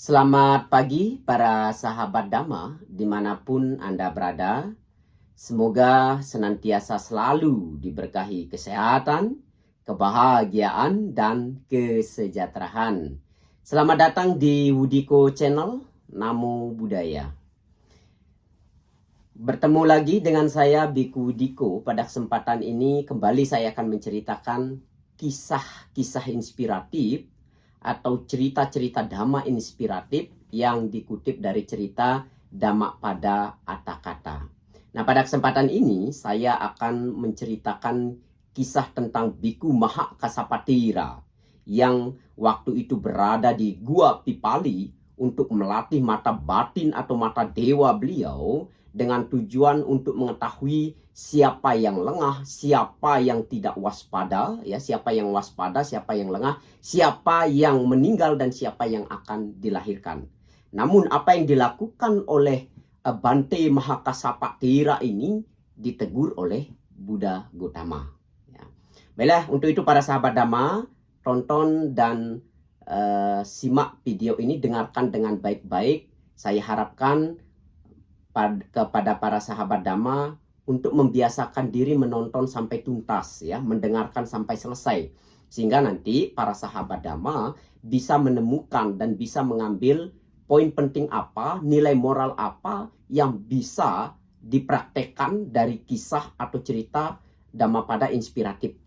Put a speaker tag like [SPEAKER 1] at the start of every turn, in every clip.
[SPEAKER 1] Selamat pagi para sahabat Dhamma dimanapun Anda berada. Semoga senantiasa selalu diberkahi kesehatan, kebahagiaan, dan kesejahteraan. Selamat datang di Wudiko Channel, Namo Buddhaya. Bertemu lagi dengan saya Biku Wudiko. Pada kesempatan ini kembali saya akan menceritakan kisah-kisah inspiratif atau cerita-cerita Dhamma inspiratif yang dikutip dari cerita Dhammapada Atthakatha. Nah, pada kesempatan ini saya akan menceritakan kisah tentang Biku Mahakassapatira yang waktu itu berada di Gua Pipali untuk melatih mata batin atau mata dewa beliau dengan tujuan untuk mengetahui siapa yang lengah, siapa yang tidak waspada, ya, siapa yang waspada, siapa yang lengah, siapa yang meninggal dan siapa yang akan dilahirkan. Namun apa yang dilakukan oleh Bante Mahakassapatira ini ditegur oleh Buddha Gautama. Ya. Baiklah, untuk itu para sahabat Dhamma, tonton dan simak video ini, dengarkan dengan baik-baik. Saya harapkan kepada para sahabat Dhamma untuk membiasakan diri menonton sampai tuntas, ya, mendengarkan sampai selesai, sehingga nanti para sahabat Dhamma bisa menemukan dan bisa mengambil poin penting apa, nilai moral apa yang bisa dipraktekkan dari kisah atau cerita Dhammapada inspiratif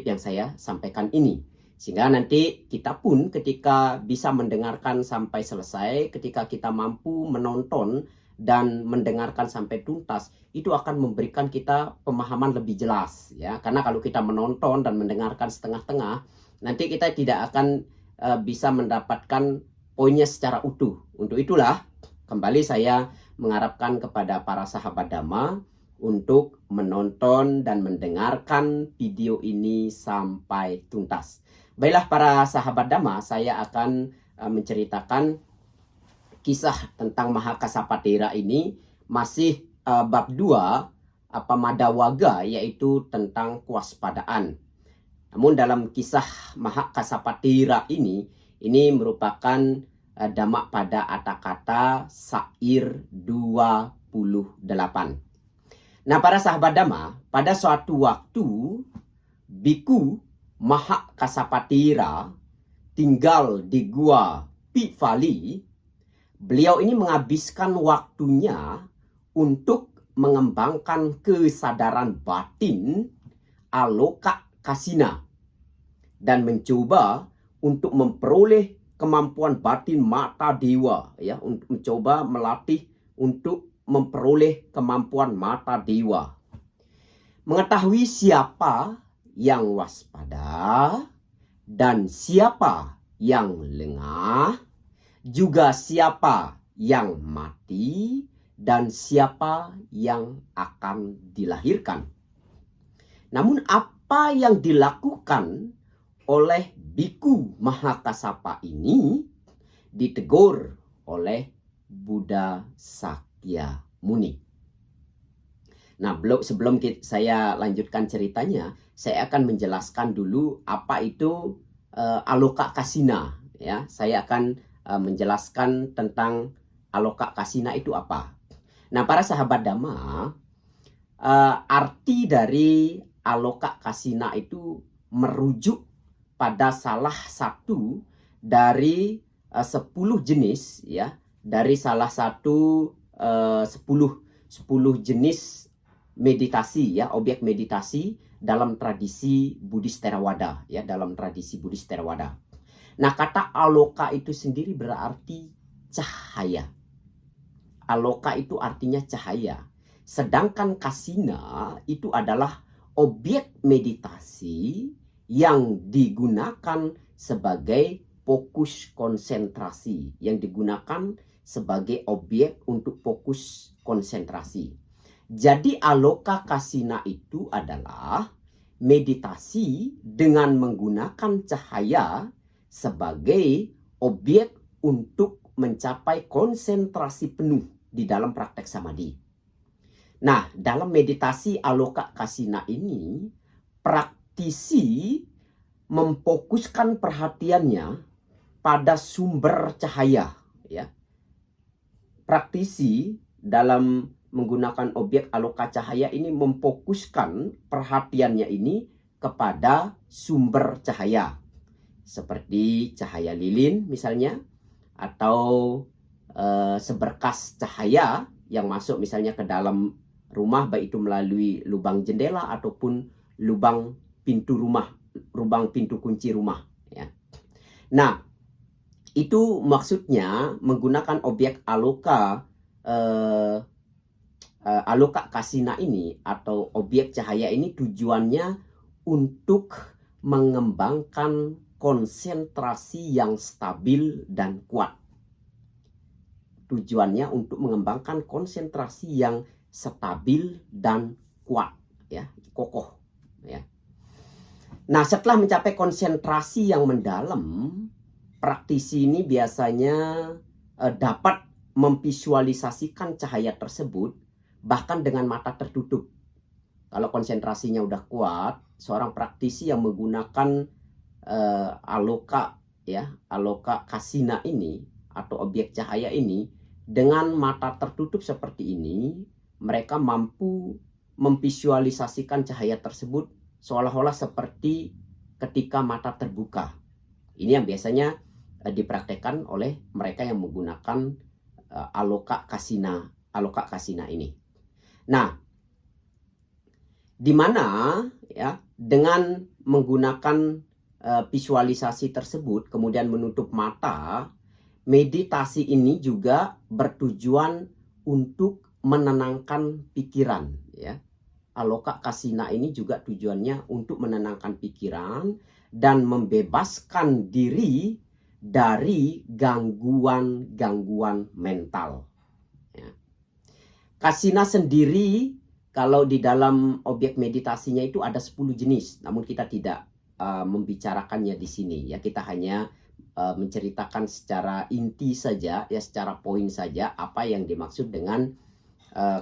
[SPEAKER 1] yang saya sampaikan ini. Sehingga nanti kita pun ketika bisa mendengarkan sampai selesai, ketika kita mampu menonton dan mendengarkan sampai tuntas, itu akan memberikan kita pemahaman lebih jelas, ya. Karena kalau kita menonton dan mendengarkan setengah-tengah, nanti kita tidak akan bisa mendapatkan poinnya secara utuh. Untuk itulah kembali saya mengharapkan kepada para sahabat Dhamma untuk menonton dan mendengarkan video ini sampai tuntas. Baiklah para sahabat Dhamma, saya akan menceritakan kisah tentang Mahakassapatira ini masih bab 2 Madawaga, yaitu tentang kewaspadaan. Namun dalam kisah Mahakassapatira ini merupakan Dhammapada Atthakatha sair 28. Nah, para sahabat Dhamma, pada suatu waktu Biku Mahakassapatira tinggal di Gua Pipali. Beliau ini menghabiskan waktunya untuk mengembangkan kesadaran batin Aloka Kasina dan mencoba untuk memperoleh kemampuan batin mata dewa, ya, untuk mencoba melatih untuk memperoleh kemampuan mata dewa. Mengetahui siapa yang waspada dan siapa yang lengah, juga siapa yang mati dan siapa yang akan dilahirkan. Namun apa yang dilakukan oleh Biku Mahakassapa ini ditegur oleh Buddha Sakyamuni. Nah, sebelum saya lanjutkan ceritanya, saya akan menjelaskan dulu apa itu Aloka Kasina, ya. Saya akan menjelaskan tentang Aloka Kasina itu apa. Nah, para sahabat Dhamma, arti dari Aloka Kasina itu merujuk pada salah satu dari 10 jenis, ya, dari salah satu 10 jenis meditasi, ya, objek meditasi dalam tradisi Buddhis Theravada, ya, dalam tradisi Buddhis Theravada. Nah, kata aloka itu sendiri berarti cahaya. Aloka itu artinya cahaya. Sedangkan kasina itu adalah objek meditasi yang digunakan sebagai fokus konsentrasi, yang digunakan sebagai objek untuk fokus konsentrasi. Jadi aloka kasina itu adalah meditasi dengan menggunakan cahaya sebagai objek untuk mencapai konsentrasi penuh di dalam praktek samadhi. Nah, dalam meditasi Aloka Kasina ini, praktisi memfokuskan perhatiannya pada sumber cahaya, ya. Praktisi dalam menggunakan objek aloka cahaya ini memfokuskan perhatiannya ini kepada sumber cahaya, seperti cahaya lilin misalnya, atau seberkas cahaya yang masuk misalnya ke dalam rumah, baik itu melalui lubang jendela ataupun lubang pintu rumah, lubang pintu kunci rumah, ya. Nah, itu maksudnya menggunakan objek aloka aloka kasina ini atau objek cahaya ini tujuannya untuk mengembangkan konsentrasi yang stabil dan kuat. Tujuannya untuk mengembangkan konsentrasi yang stabil dan kuat, ya, kokoh, ya. Nah, setelah mencapai konsentrasi yang mendalam, praktisi ini biasanya dapat memvisualisasikan cahaya tersebut bahkan dengan mata tertutup. Kalau konsentrasinya udah kuat, seorang praktisi yang menggunakan aloka, ya, aloka kasina ini atau objek cahaya ini dengan mata tertutup seperti ini, mereka mampu memvisualisasikan cahaya tersebut seolah-olah seperti ketika mata terbuka. Ini yang biasanya dipraktekkan oleh mereka yang menggunakan aloka kasina ini. Nah, di mana, ya, dengan menggunakan visualisasi tersebut kemudian menutup mata, meditasi ini juga bertujuan untuk menenangkan pikiran, ya. Aloka kasina ini juga tujuannya untuk menenangkan pikiran dan membebaskan diri dari gangguan-gangguan mental, ya. Kasina sendiri kalau di dalam objek meditasinya itu ada 10 jenis, namun kita tidak membicarakannya di sini, ya. Kita hanya menceritakan secara inti saja, ya, secara poin saja apa yang dimaksud dengan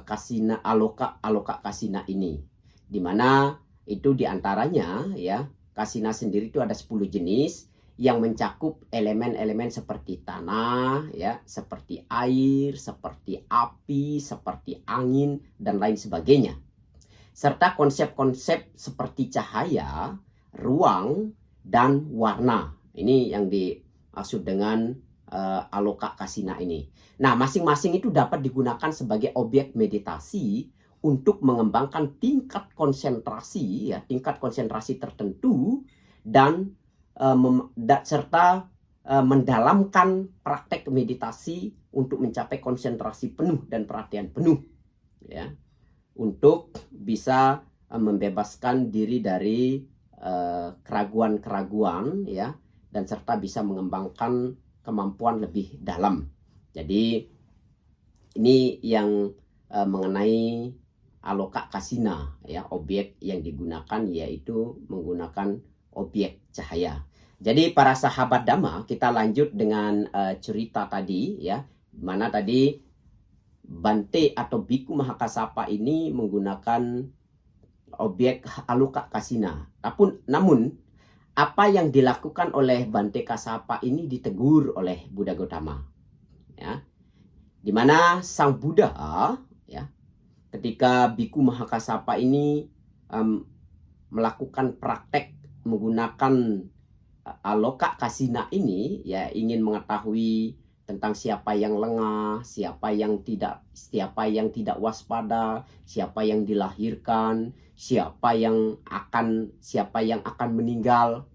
[SPEAKER 1] kasina aloka kasina ini, dimana itu diantaranya, ya, kasina sendiri itu ada 10 jenis yang mencakup elemen-elemen seperti tanah, ya, seperti air, seperti api, seperti angin dan lain sebagainya, serta konsep-konsep seperti cahaya, ruang, dan warna. Ini yang dimaksud dengan aloka kasina ini. Nah, masing-masing itu dapat digunakan sebagai objek meditasi untuk mengembangkan tingkat konsentrasi, ya, tingkat konsentrasi tertentu dan serta mendalamkan praktek meditasi untuk mencapai konsentrasi penuh dan perhatian penuh, ya, untuk bisa membebaskan diri dari keraguan-keraguan, ya, dan serta bisa mengembangkan kemampuan lebih dalam. Jadi ini yang mengenai aloka kasina, ya, objek yang digunakan yaitu menggunakan objek cahaya. Jadi para sahabat Dhamma, kita lanjut dengan cerita tadi, ya, mana tadi Bante atau Biku Mahakasapa ini menggunakan objek aloka kasina. Namun apa yang dilakukan oleh Bante Kasapa ini ditegur oleh Buddha Gautama, ya, di mana sang Buddha, ya, ketika Biku Mahakasapa ini melakukan praktek menggunakan aloka kasina ini, ya, ingin mengetahui tentang siapa yang lengah, siapa yang tidak waspada, siapa yang dilahirkan, siapa yang akan meninggal,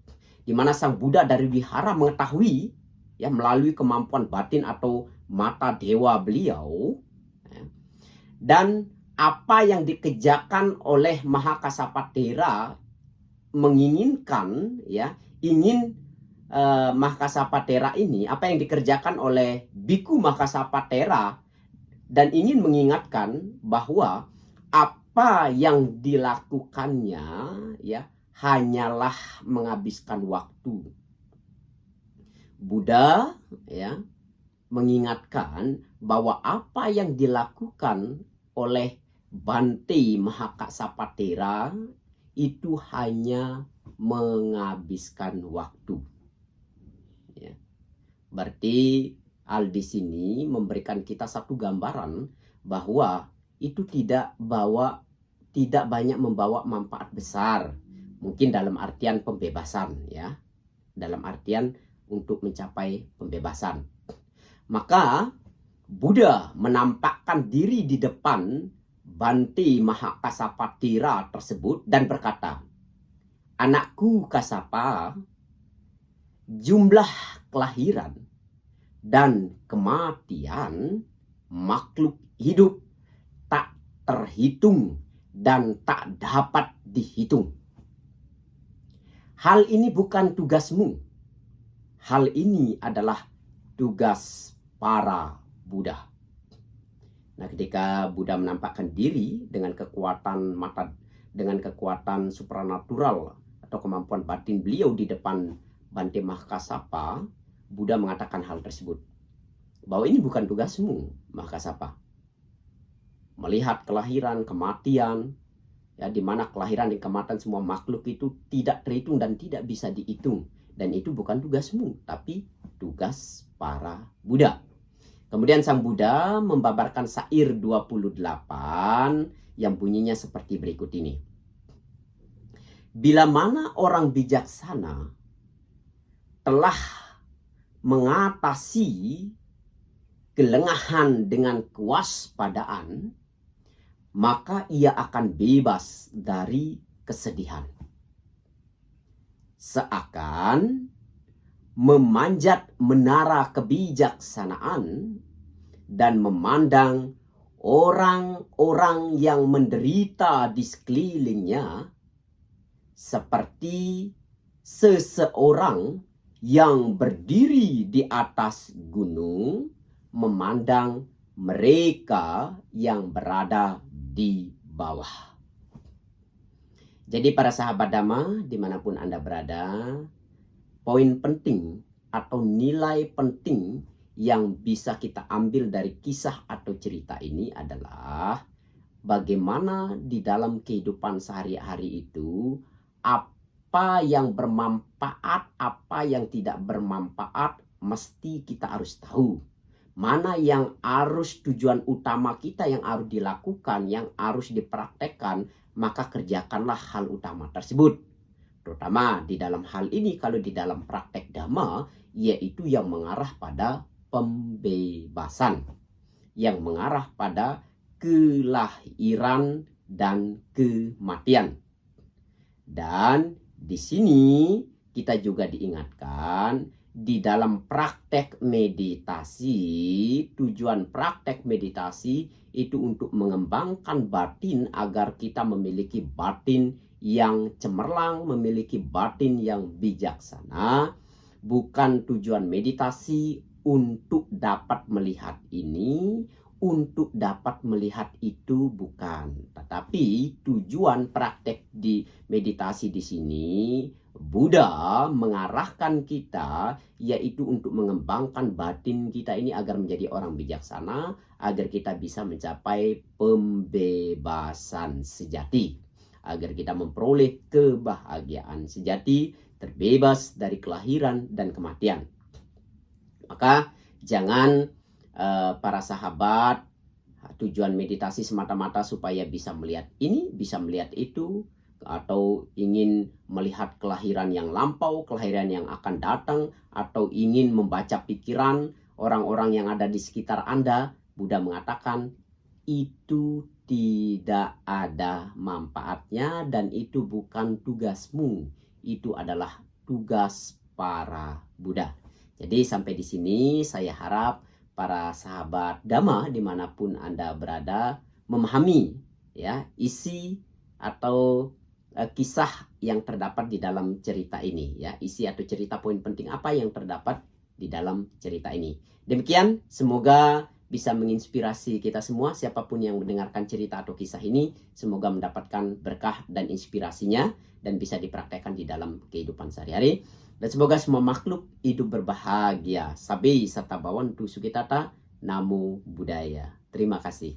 [SPEAKER 1] di mana sang Buddha dari wihara mengetahui, ya, melalui kemampuan batin atau mata dewa beliau, ya, dan apa yang dikerjakan oleh Mahakasapa Thera menginginkan, ya, Mahakasapa Thera ini, apa yang dikerjakan oleh Biku Mahakasapa Thera, dan ingin mengingatkan bahwa apa yang dilakukannya, ya, hanyalah menghabiskan waktu. Buddha, ya, mengingatkan bahwa apa yang dilakukan oleh Bante Mahakasapa Thera itu hanya menghabiskan waktu, ya. Berarti Al di sini memberikan kita satu gambaran bahwa itu tidak banyak membawa manfaat besar. Mungkin dalam artian pembebasan, ya. Dalam artian untuk mencapai pembebasan. Maka Buddha menampakkan diri di depan Bante Mahakasapatira tersebut dan berkata, "Anakku Kasapa, jumlah kelahiran dan kematian makhluk hidup tak terhitung dan tak dapat dihitung. Hal ini bukan tugasmu. Hal ini adalah tugas para Buddha." Nah, ketika Buddha menampakkan diri dengan kekuatan supranatural atau kemampuan batin beliau di depan Bante Mahakasapa, Buddha mengatakan hal tersebut. Bahwa ini bukan tugasmu, Mahakasapa. Melihat kelahiran, kematian, ya, di mana kelahiran dan kematian semua makhluk itu tidak terhitung dan tidak bisa dihitung. Dan itu bukan tugasmu, tapi tugas para Buddha. Kemudian Sang Buddha membabarkan syair 28 yang bunyinya seperti berikut ini. Bila mana orang bijaksana telah mengatasi kelengahan dengan kewaspadaan, maka ia akan bebas dari kesedihan. Seakan memanjat menara kebijaksanaan dan memandang orang-orang yang menderita di sekelilingnya seperti seseorang yang berdiri di atas gunung memandang mereka yang berada di bawah. Jadi para sahabat Dhamma dimanapun Anda berada, poin penting atau nilai penting yang bisa kita ambil dari kisah atau cerita ini adalah bagaimana di dalam kehidupan sehari-hari itu apa yang bermanfaat, apa yang tidak bermanfaat mesti kita harus tahu. Mana yang harus tujuan utama kita yang harus dilakukan, yang harus dipraktekkan, maka kerjakanlah hal utama tersebut. Terutama di dalam hal ini, kalau di dalam praktek Dhamma, yaitu yang mengarah pada pembebasan, yang mengarah pada kelahiran dan kematian. Dan di sini kita juga diingatkan di dalam praktek meditasi, tujuan praktek meditasi itu untuk mengembangkan batin agar kita memiliki batin yang cemerlang, memiliki batin yang bijaksana. Bukan tujuan meditasi untuk dapat melihat ini, untuk dapat melihat itu, bukan. Tetapi tujuan praktek di meditasi di sini, Buddha mengarahkan kita yaitu untuk mengembangkan batin kita ini agar menjadi orang bijaksana, agar kita bisa mencapai pembebasan sejati, agar kita memperoleh kebahagiaan sejati, terbebas dari kelahiran dan kematian. Maka jangan para sahabat tujuan meditasi semata-mata supaya bisa melihat ini, bisa melihat itu, atau ingin melihat kelahiran yang lampau, kelahiran yang akan datang, atau ingin membaca pikiran orang-orang yang ada di sekitar Anda. Buddha mengatakan itu tidak ada manfaatnya dan itu bukan tugasmu. Itu adalah tugas para Buddha. Jadi sampai di sini saya harap para sahabat Dhamma dimanapun Anda berada memahami ya isi atau kisah yang terdapat di dalam cerita ini, ya, isi atau cerita, poin penting apa yang terdapat di dalam cerita ini. Demikian, semoga bisa menginspirasi kita semua, siapapun yang mendengarkan cerita atau kisah ini, semoga mendapatkan berkah dan inspirasinya dan bisa dipraktekkan di dalam kehidupan sehari-hari. Dan semoga semua makhluk hidup berbahagia. Sabi Sata Bawantu Sukitata. Namo Buddhaya. Terima kasih.